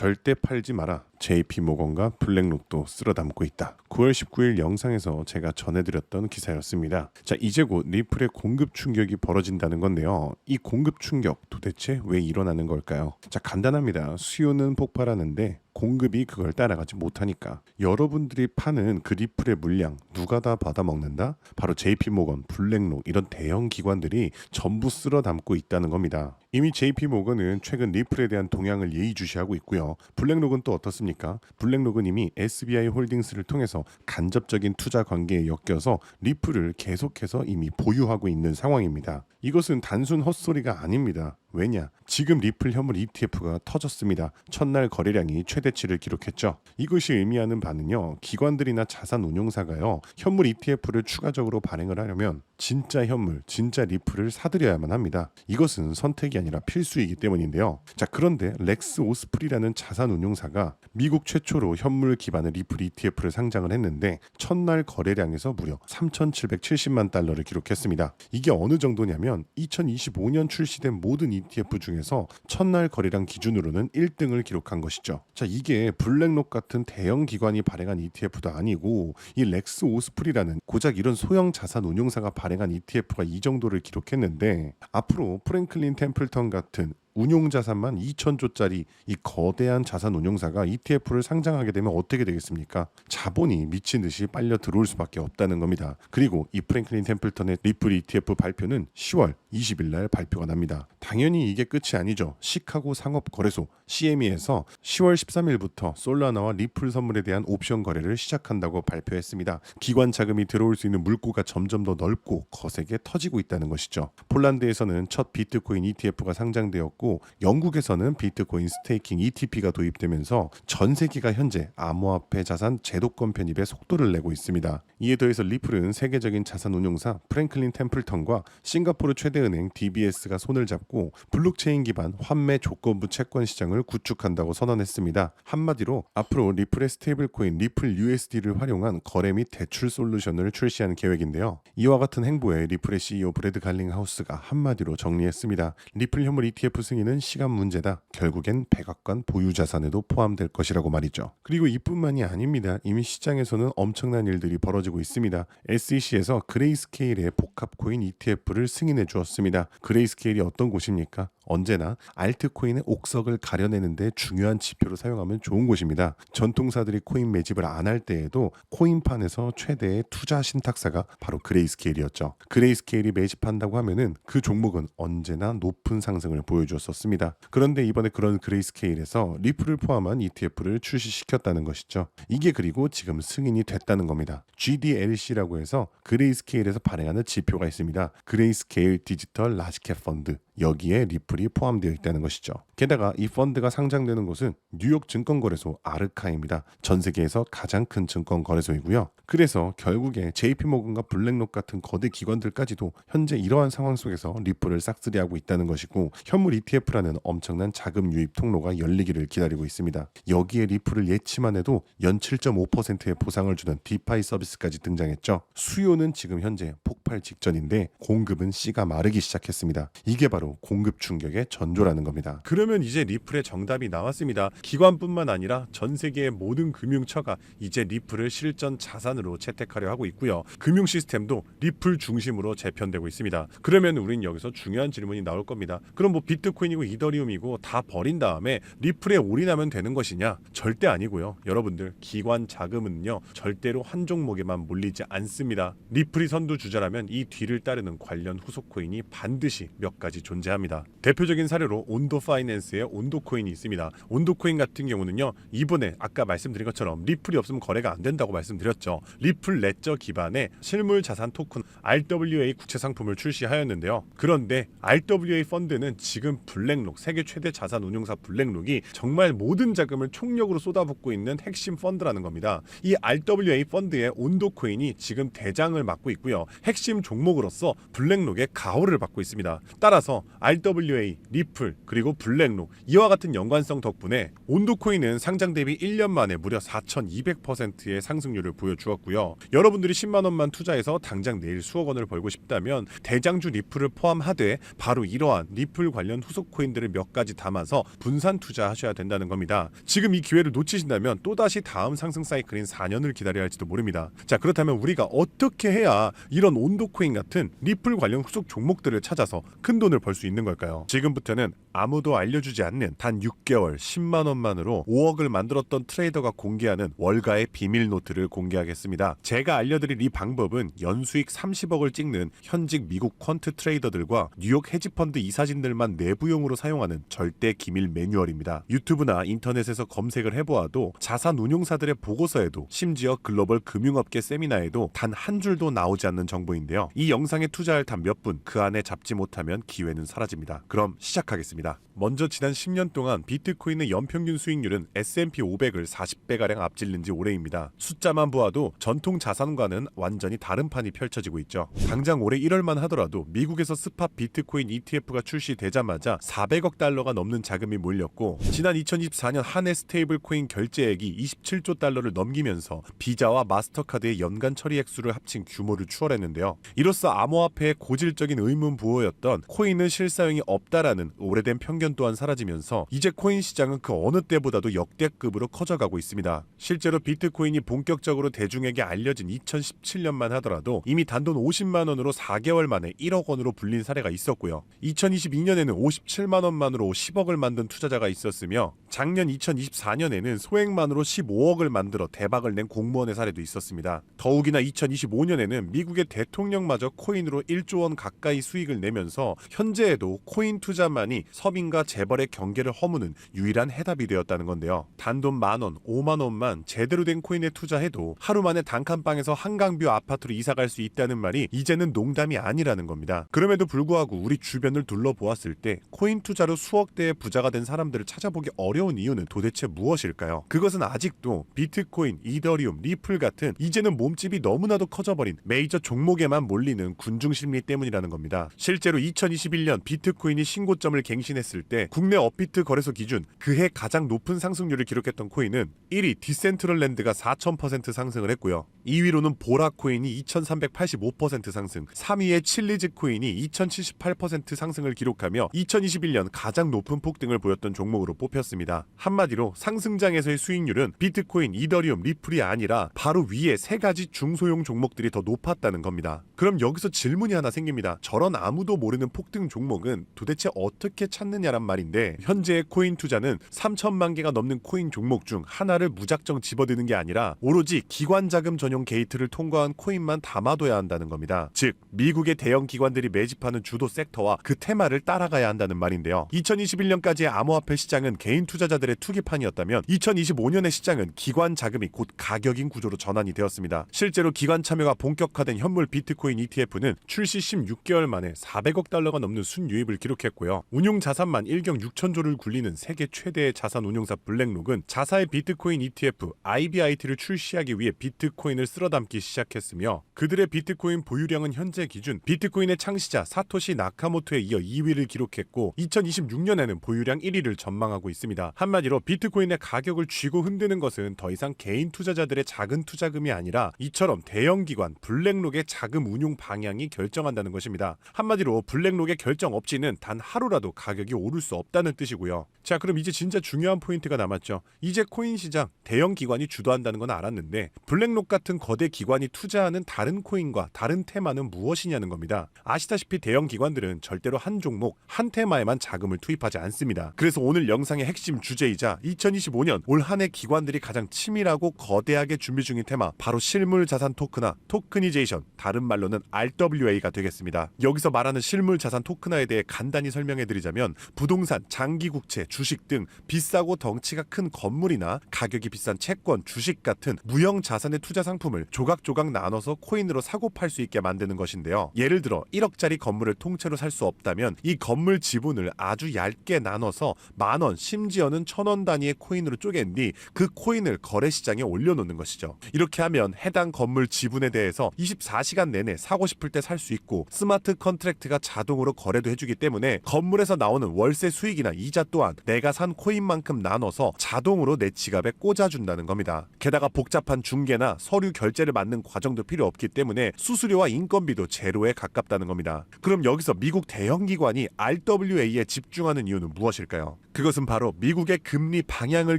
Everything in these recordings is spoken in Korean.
절대 팔지 마라. JP모건과 블랙록도 쓸어담고 있다. 9월 19일 영상에서 제가 전해드렸던 기사였습니다. 자, 이제 곧 리플의 공급 충격이 벌어진다는 건데요. 이 공급 충격 도대체 왜 일어나는 걸까요? 자, 간단합니다. 수요는 폭발하는데 공급이 그걸 따라가지 못하니까. 여러분들이 파는 그 리플의 물량 누가 다 받아먹는다? 바로 JP모건, 블랙록 이런 대형 기관들이 전부 쓸어담고 있다는 겁니다. 이미 JP모건은 최근 리플에 대한 동향을 예의주시하고 있고요. 블랙록은 또 어떻습니까? 블랙록은 이미 SBI 홀딩스를 통해서 간접적인 투자 관계에 엮여서 리플을 계속해서 이미 보유하고 있는 상황입니다. 이것은 단순 헛소리가 아닙니다. 왜냐? 지금 리플 현물 ETF가 터졌습니다. 첫날 거래량이 최대치를 기록했죠. 이것이 의미하는 바는요. 기관들이나 자산 운용사가요. 현물 ETF를 추가적으로 발행을 하려면 진짜 현물, 진짜 리플을 사들여야만 합니다. 이것은 선택이 아니라 필수이기 때문인데요. 자, 그런데 렉스 오스프리라는 자산 운용사가 미국 최초로 현물 기반의 리플 ETF를 상장을 했는데 첫날 거래량에서 무려 3,770만 달러를 기록했습니다. 이게 어느 정도냐면 2025년 출시된 모든 ETF 중에서 첫날 거래량 기준으로는 1등을 기록한 것이죠. 자, 이게 블랙록 같은 대형 기관이 발행한 ETF도 아니고 이 렉스 오스프리라는 고작 이런 소형 자산 운용사가 발행한 ETF가 이 정도를 기록했는데 앞으로 프랭클린 템플턴 같은 운용 자산만 2,000조짜리 이 거대한 자산 운용사가 ETF를 상장하게 되면 어떻게 되겠습니까? 자본이 미친 듯이 빨려 들어올 수밖에 없다는 겁니다. 그리고 이 프랭클린 템플턴의 리플 ETF 발표는 10월 20일 날 발표가 납니다. 당연히 이게 끝이 아니죠. 시카고 상업거래소 CME에서 10월 13일부터 솔라나와 리플 선물에 대한 옵션 거래를 시작한다고 발표했습니다. 기관 자금이 들어올 수 있는 물꼬가 점점 더 넓고 거세게 터지고 있다는 것이죠. 폴란드에서는 첫 비트코인 ETF가 상장되었고 영국에서는 비트코인 스테이킹 ETP가 도입되면서 전 세계가 현재 암호화폐 자산 제도권 편입에 속도를 내고 있습니다. 이에 더해서 리플은 세계적인 자산 운용사 프랭클린 템플턴과 싱가포르 최대은행 DBS가 손을 잡고 블록체인 기반 환매 조건부 채권 시장을 구축한다고 선언했습니다. 한마디로 앞으로 리플의 스테이블코인 리플 USD를 활용한 거래 및 대출 솔루션을 출시하는 계획인데요. 이와 같은 행보에 리플의 CEO 브래드 갈링하우스가 한마디로 정리했습니다. 리플 현물 ETF 승인은 시간 문제다. 결국엔 백악관 보유 자산에도 포함될 것이라고 말이죠. 그리고 이뿐만이 아닙니다. 이미 시장에서는 엄청난 일들이 벌어지고 있습니다. SEC에서 그레이스케일의 복합 코인 ETF를 승인해 주었습니다. 그레이스케일이 어떤 곳입니까? 언제나 알트코인의 옥석을 가려내는 데 중요한 지표로 사용하면 좋은 곳입니다. 전통사들이 코인 매집을 안 할 때에도 코인판에서 최대의 투자 신탁사가 바로 그레이스케일이었죠. 그레이스케일이 매집한다고 하면은 그 종목은 언제나 높은 상승을 보여주었습니다. 그런데 이번에 그런 그레이스케일에서 리플을 포함한 ETF를 출시시켰다는 것이죠. 이게 그리고 지금 승인이 됐다는 겁니다. GDLC라고 해서 그레이스케일에서 발행하는 지표가 있습니다. 그레이스케일 디지털 라지캡 펀드. 여기에 리플이 포함되어 있다는 것이죠. 게다가 이 펀드가 상장되는 곳은 뉴욕 증권거래소 아르카입니다. 전 세계에서 가장 큰 증권거래소이고요. 그래서 결국에 JP모건과 블랙록 같은 거대 기관들까지도 현재 이러한 상황 속에서 리플을 싹쓸이하고 있다는 것이고 현물 ETF라는 엄청난 자금 유입 통로가 열리기를 기다리고 있습니다. 여기에 리플을 예치만 해도 연 7.5%의 보상을 주는 디파이 서비스까지 등장했죠. 수요는 지금 현재 폭발 직전인데 공급은 씨가 마르기 시작했습니다. 이게 바로 공급 충격의 전조라는 겁니다. 그러면 이제 리플의 정답이 나왔습니다. 기관뿐만 아니라 전 세계의 모든 금융처가 이제 리플을 실전 자산으로 채택하려 하고 있고요. 금융 시스템도 리플 중심으로 재편되고 있습니다. 그러면 우린 여기서 중요한 질문이 나올 겁니다. 그럼 뭐 비트코인이고 이더리움이고 다 버린 다음에 리플에 올인하면 되는 것이냐? 절대 아니고요. 여러분들 기관 자금은요 절대로 한 종목에만 몰리지 않습니다. 리플이 선두주자라면 이 뒤를 따르는 관련 후속 코인이 반드시 몇 가지 존재합니다. 대표적인 사례로 온도 파이낸스의 온도 코인이 있습니다. 온도 코인 같은 경우는요 이번에 아까 말씀드린 것처럼 리플이 없으면 거래가 안 된다고 말씀드렸죠. 리플 레저 기반의 실물 자산 토큰 RWA 국채 상품을 출시하였는데요. 그런데 RWA 펀드는 지금 블랙록 세계 최대 자산 운용사 블랙록이 정말 모든 자금을 총력으로 쏟아붓고 있는 핵심 펀드라는 겁니다. 이 RWA 펀드의 온도 코인이 지금 대장을 맡고 있고요. 핵심 종목으로서 블랙록의 가호를 받고 있습니다. 따라서 RWA RWA, 리플, 그리고 블랙록 이와 같은 연관성 덕분에 온도코인은 상장 대비 1년 만에 무려 4,200%의 상승률을 보여주었고요. 여러분들이 10만 원만 투자해서 당장 내일 수억 원을 벌고 싶다면 대장주 리플을 포함하되 바로 이러한 리플 관련 후속 코인들을 몇 가지 담아서 분산 투자하셔야 된다는 겁니다. 지금 이 기회를 놓치신다면 또다시 다음 상승 사이클인 4년을 기다려야 할지도 모릅니다. 자, 그렇다면 우리가 어떻게 해야 이런 온도코인 같은 리플 관련 후속 종목들을 찾아서 큰 돈을 벌 수 있는 걸까요? 지금부터는 아무도 알려주지 않는 단 6개월 10만 원만으로 5억을 만들었던 트레이더가 공개하는 월가의 비밀 노트를 공개하겠습니다. 제가 알려드릴 이 방법은 연수익 30억을 찍는 현직 미국 퀀트 트레이더들과 뉴욕 헤지펀드 이사진들만 내부용으로 사용하는 절대 기밀 매뉴얼입니다. 유튜브나 인터넷에서 검색을 해보아도 자산 운용사들의 보고서에도 심지어 글로벌 금융업계 세미나에도 단 한 줄도 나오지 않는 정보인데요. 이 영상에 투자할 단 몇 분 그 안에 잡지 못하면 기회는 사라집니다. 그럼 시작하겠습니다. 먼저 지난 10년 동안 비트코인의 연평균 수익률은 S&P 500을 40배가량 앞질른 지 오래입니다. 숫자만 보아도 전통 자산과는 완전히 다른 판이 펼쳐지고 있죠. 당장 올해 1월만 하더라도 미국에서 스팟 비트코인 ETF가 출시되자마자 400억 달러가 넘는 자금이 몰렸고 지난 2024년 한 해 스테이블 코인 결제액이 27조 달러를 넘기면서 비자와 마스터카드의 연간 처리 액수를 합친 규모를 추월했는데요. 이로써 암호화폐의 고질적인 의문 부호였던 코인은 실사용이 없다라는 오래된 편견 또한 사라지면서 이제 코인 시장은 그 어느 때보다도 역대급으로 커져가고 있습니다. 실제로 비트코인이 본격적으로 대중에게 알려진 2017년만 하더라도 이미 단돈 50만 원으로 4개월 만에 1억 원으로 불린 사례가 있었고요. 2022년에는 57만 원만으로 10억을 만든 투자자가 있었으며 작년 2024년에는 소액만으로 15억을 만들어 대박을 낸 공무원의 사례도 있었습니다. 더욱이나 2025년에는 미국의 대통령마저 코인으로 1조 원 가까이 수익을 내면서 현재에도 코인 투자만이 서민과 재벌의 경계를 허무는 유일한 해답이 되었다는 건데요. 단돈 만원, 5만 원만 제대로 된 코인에 투자해도 하루 만에 단칸방에서 한강뷰 아파트로 이사갈 수 있다는 말이 이제는 농담이 아니라는 겁니다. 그럼에도 불구하고 우리 주변을 둘러보았을 때 코인 투자로 수억대의 부자가 된 사람들을 찾아보기 어려운 이유는 도대체 무엇일까요? 그것은 아직도 비트코인, 이더리움, 리플 같은 이제는 몸집이 너무나도 커져버린 메이저 종목에만 몰리는 군중심리 때문이라는 겁니다. 실제로 2021년 비트코인이 신고점을 갱신했을 때 국내 업비트 거래소 기준 그해 가장 높은 상승률을 기록했던 코인은 1위 디센트럴랜드가 4000% 상승을 했고요. 2위로는 보라코인이 2385% 상승, 3위의 칠리즈 코인이 2078% 상승을 기록하며 2021년 가장 높은 폭등을 보였던 종목으로 뽑혔습니다. 한마디로 상승장에서의 수익률은 비트코인, 이더리움, 리플이 아니라 바로 위에 세 가지 중소형 종목들이 더 높았다는 겁니다. 그럼 여기서 질문이 하나 생깁니다. 저런 아무도 모르는 폭등 종목은 도대체 어떻게 찾느냐란 말인데 현재의 코인 투자는 3천만 개가 넘는 코인 종목 중 하나를 무작정 집어드는 게 아니라 오로지 기관 자금 전용 게이트를 통과한 코인만 담아둬야 한다는 겁니다. 즉 미국의 대형 기관들이 매집하는 주도 섹터와 그 테마를 따라가야 한다는 말인데요. 2021년까지의 암호화폐 시장은 개인 투자자들의 투기판이었다면 2025년의 시장은 기관 자금이 곧 가격인 구조로 전환이 되었습니다. 실제로 기관 참여가 본격화된 현물 비트코인 ETF는 출시 16개월 만에 400억 달러가 넘는 순유입을 기록했고요. 운용 자산만 1경 6천조를 굴리는 세계 최대의 자산 운용사 블랙록은 자사의 비트코인 ETF IBIT를 출시하기 위해 비트코인을 쓸어담기 시작했으며 그들의 비트코인 보유량은 현재 기준 비트코인의 창시자 사토시 나카모토에 이어 2위를 기록했고 2026년에는 보유량 1위를 전망하고 있습니다. 한마디로 비트코인의 가격을 쥐고 흔드는 것은 더 이상 개인 투자자들의 작은 투자금이 아니라 이처럼 대형 기관 블랙록의 자금 운용 방향이 결정한다는 것입니다. 한마디로 블랙록의 결정 없이는 단 하루라도 가격이 오를 수 없다는 뜻이고요. 자, 그럼 이제 진짜 중요한 포인트가 남았죠. 이제 코인 시장 대형 기관이 주도한다는 건 알았는데 블랙록 같은 거대 기관이 투자하는 다른 코인과 다른 테마는 무엇이냐는 겁니다. 아시다시피 대형 기관들은 절대로 한 종목, 한 테마에만 자금을 투입하지 않습니다. 그래서 오늘 영상의 핵심 주제이자 2025년 올 한 해 기관들이 가장 치밀하고 거대하게 준비 중인 테마 바로 실물 자산 토큰화, 토크니제이션, 다른 말로는 RWA가 되겠습니다. 여기서 말하는 실물 자산 토큰화에 대해 간단히 설명해 드리자면 부동산, 장기국채, 주식 등 비싸고 덩치가 큰 건물이나 가격이 비싼 채권, 주식 같은 무형 자산의 투자 상품을 조각조각 나눠서 코인으로 사고 팔 수 있게 만드는 것인데요. 예를 들어 1억짜리 건물을 통째로 살 수 없다면 이 건물 지분을 아주 얇게 나눠서 만원, 심지어는 1000원 단위의 코인으로 쪼갠 뒤 그 코인을 거래시장에 올려놓는 것이죠. 이렇게 하면 해당 건물 지분에 대해서 24시간 내내 사고 싶을 때 살 수 있고 스마트 컨트랙트가 자동으로 거래도 해주기 때문에 때문에 건물에서 나오는 월세 수익이나 이자 또한 내가 산 코인만큼 나눠서 자동으로 내 지갑에 꽂아준다는 겁니다. 게다가 복잡한 중개나 서류 결제를 맡는 과정도 필요 없기 때문에 수수료와 인건비도 제로에 가깝다는 겁니다. 그럼 여기서 미국 대형 기관이 RWA에 집중하는 이유는 무엇일까요? 그것은 바로 미국의 금리 방향을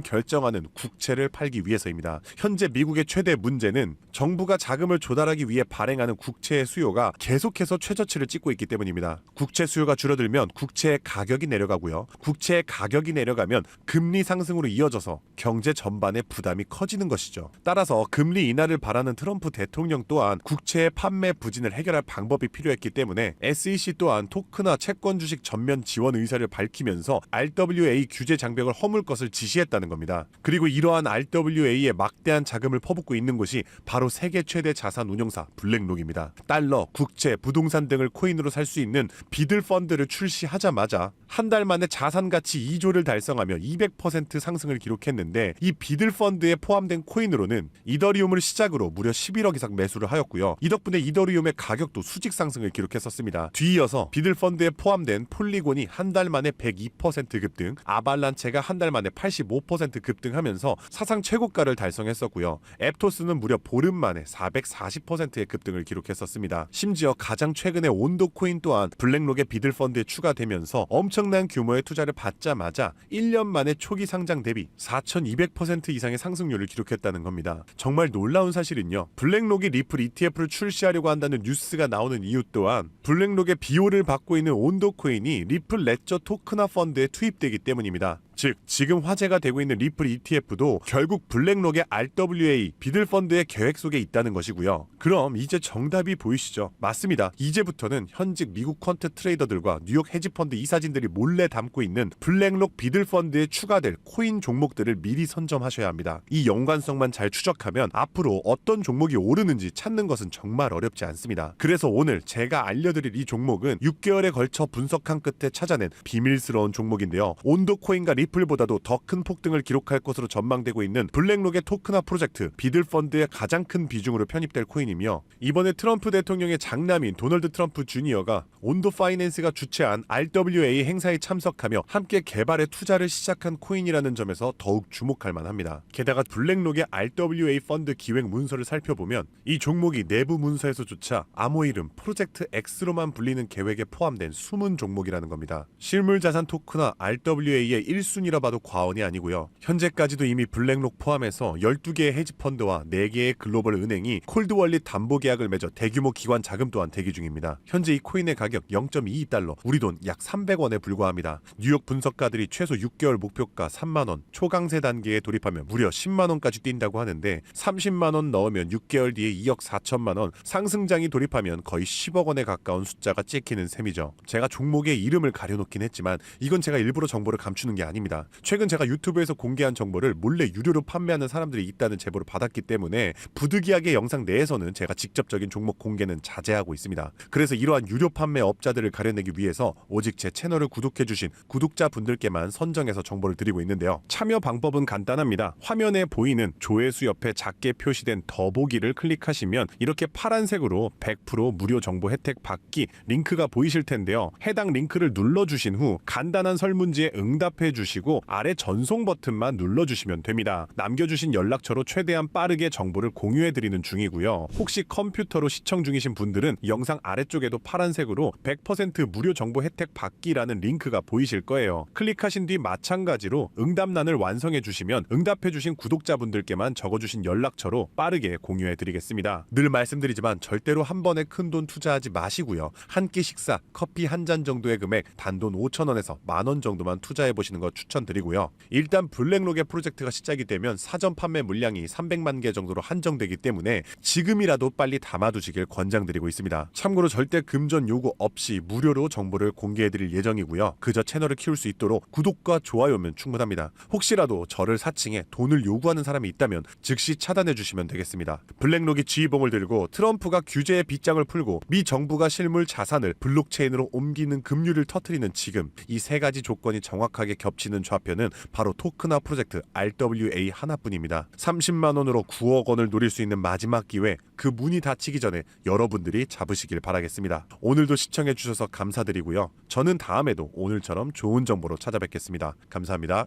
결정하는 국채를 팔기 위해서입니다. 현재 미국의 최대 문제는 정부가 자금을 조달하기 위해 발행하는 국채의 수요가 계속해서 최저치를 찍고 있기 때문입니다. 국채 수요가 줄어들면 국채의 가격이 내려가고요. 국채의 가격이 내려가면 금리 상승으로 이어져서 경제 전반의 부담이 커지는 것이죠. 따라서 금리 인하를 바라는 트럼프 대통령 또한 국채의 판매 부진을 해결할 방법이 필요했기 때문에 SEC 또한 토크나 채권 주식 전면 지원 의사를 밝히면서 RWA 규제 장벽을 허물 것을 지시했다는 겁니다. 그리고 이러한 RWA에 막대한 자금을 퍼붓고 있는 곳이 바로 세계 최대 자산 운용사 블랙록입니다. 달러, 국채, 부동산 등을 코인으로 살 수 있는 비들 펀드를 출시하자마자 한 달 만에 자산 가치 2조를 달성하며 200% 상승을 기록했는데 이 비들 펀드에 포함된 코인으로는 이더리움을 시작으로 무려 11억 이상 매수를 하였고요. 이 덕분에 이더리움의 가격도 수직 상승을 기록했었습니다. 뒤이어서 비들 펀드에 포함된 폴리곤이 한 달 만에 102% 급등, 아발란체가 한 달 만에 85% 급등하면서 사상 최고가를 달성했었고요. 앱토스는 무려 보름 만에 440%의 급등을 기록했었습니다. 심지어 가장 최근에 온도 코인 또한 블랙록의 비들 펀드에 추가되면서 엄청난 규모의 투자를 받자마자 1년 만에 초기 상장 대비 4200% 이상의 상승률을 기록했다는 겁니다. 정말 놀라운 사실은요. 블랙록이 리플 ETF를 출시하려고 한다는 뉴스가 나오는 이유 또한 블랙록의 비호를 받고 있는 온도 코인이 리플 레저 토크나 펀드에 투입되기 때문입니다. 즉 지금 화제가 되고 있는 리플 ETF도 결국 블랙록의 RWA 비들 펀드의 계획 속에 있다는 것이고요. 그럼 이제 정답이 보이시죠? 맞습니다. 이제부터는 현직 미국 퀀트 트레이더들과 뉴욕 헤지펀드 이사진들이 몰래 담고 있는 블랙록 비들 펀드에 추가될 코인 종목들을 미리 선점하셔야 합니다. 이 연관성만 잘 추적하면 앞으로 어떤 종목이 오르는지 찾는 것은 정말 어렵지 않습니다. 그래서 오늘 제가 알려드릴 이 종목은 6개월에 걸쳐 분석한 끝에 찾아낸 비밀스러운 종목인데요. 온도 코인과 리플보다도 더 큰 폭등을 기록할 것으로 전망되고 있는 블랙록의 토크나 프로젝트 비들 펀드의 가장 큰 비중으로 편입될 코인이며 이번에 트럼프 대통령의 장남인 도널드 트럼프 주니어가 온도 파이낸스가 주최한 RWA 행사에 참석하며 함께 개발에 투자를 시작한 코인이라는 점에서 더욱 주목할 만합니다. 게다가 블랙록의 RWA 펀드 기획 문서를 살펴보면 이 종목이 내부 문서에서조차 암호 이름 프로젝트 X로만 불리는 계획에 포함된 숨은 종목이라는 겁니다. 실물자산 토크나 RWA의 1순위라 봐도 과언이 아니고요. 현재까지도 이미 블랙록 포함해서 12개의 헤지펀드와 4개의 글로벌 은행이 콜드월릿 담보 계약을 맺어 대규모 기관 자금 또한 대기 중입니다. 현재 이 코인의 가격 0.22달러, 우리 돈 약 300원에 불과합니다. 뉴욕 분석가들이 최소 6개월 목표가 3만원, 초강세 단계에 돌입하면 무려 10만원까지 뛴다고 하는데 30만원 넣으면 6개월 뒤에 2억 4천만원, 상승장이 돌입하면 거의 10억 원에 가까운 숫자가 찍히는 셈이죠. 제가 종목의 이름을 가려놓긴 했지만 이건 제가 일부러 정보를 감추는 게 아닙니다. 최근 제가 유튜브에서 공개한 정보를 몰래 유료로 판매하는 사람들이 있다는 제보를 받았기 때문에 부득이하게 영상 내에서는 제가 직접적인 종목 공개는 자제하고 있습니다. 그래서 이러한 유료 판매 업자들을 가려내기 위해서 오직 제 채널을 구독해주신 구독자분들께만 선정해서 정보를 드리고 있는데요. 참여 방법은 간단합니다. 화면에 보이는 조회수 옆에 작게 표시된 더보기를 클릭하시면 이렇게 파란색으로 100% 무료 정보 혜택 받기 링크가 보이실 텐데요. 해당 링크를 눌러주신 후 간단한 설문지에 응답해 주시고 아래 전송 버튼만 눌러주시면 됩니다. 남겨주신 연락처로 최대한 빠르게 정보를 공유해드리는 중이고요. 혹시 컴퓨터로 시청 중이신 분들은 영상 아래쪽에도 파란색으로 100% 무료 정보 혜택 받기라는 링크가 보이실 거예요. 클릭하신 뒤 마찬가지로 응답란을 완성해 주시면 응답해 주신 구독자분들께만 적어주신 연락처로 빠르게 공유해 드리겠습니다. 늘 말씀드리지만 절대로 한 번에 큰돈 투자하지 마시고요. 한 끼 식사, 커피 한 잔 정도의 금액 단돈 5,000원에서 만원 정도만 투자해 보시는 거 추천드리고요. 일단 블랙록의 프로젝트가 시작이 되면 사전 판매 물량이 300만 개 정도로 한정되기 때문에 지금이라도 빨리 담아두시길 권장드리고 있습니다. 참고로 절대 금전 요구 없이 무료로 정보를 공개해드릴 예정이고요. 그저 채널을 키울 수 있도록 구독과 좋아요면 충분합니다. 혹시라도 저를 사칭해 돈을 요구하는 사람이 있다면 즉시 차단해주시면 되겠습니다. 블랙록이 지휘봉을 들고 트럼프가 규제의 빗장을 풀고 미 정부가 실물 자산을 블록체인으로 옮기는 급류를 터뜨리는 지금 이 세 가지 조건이 정확하게 겹치는 좌표는 바로 토크나 프로젝트 RWA 하나뿐입니다. 30만원으로 9억 원을 노릴 수 있는 마지막 기회, 그 문이 닫히기 전에 여러분들이 잡으시길 바라겠습니다. 오늘도 시청해주셔서 감사드리고요. 있고요. 저는 다음에도 오늘처럼 좋은 정보로 찾아뵙겠습니다. 감사합니다.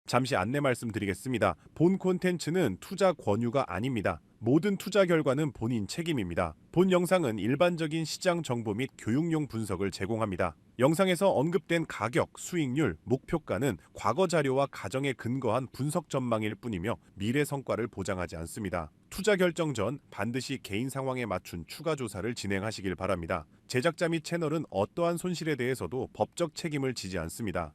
잠시 안내 말씀드리겠습니다. 본 콘텐츠는 투자 권유가 아닙니다. 모든 투자 결과는 본인 책임입니다. 본 영상은 일반적인 시장 정보 및 교육용 분석을 제공합니다. 영상에서 언급된 가격, 수익률, 목표가는 과거 자료와 가정에 근거한 분석 전망일 뿐이며 미래 성과를 보장하지 않습니다. 투자 결정 전 반드시 개인 상황에 맞춘 추가 조사를 진행하시길 바랍니다. 제작자 및 채널은 어떠한 손실에 대해서도 법적 책임을 지지 않습니다.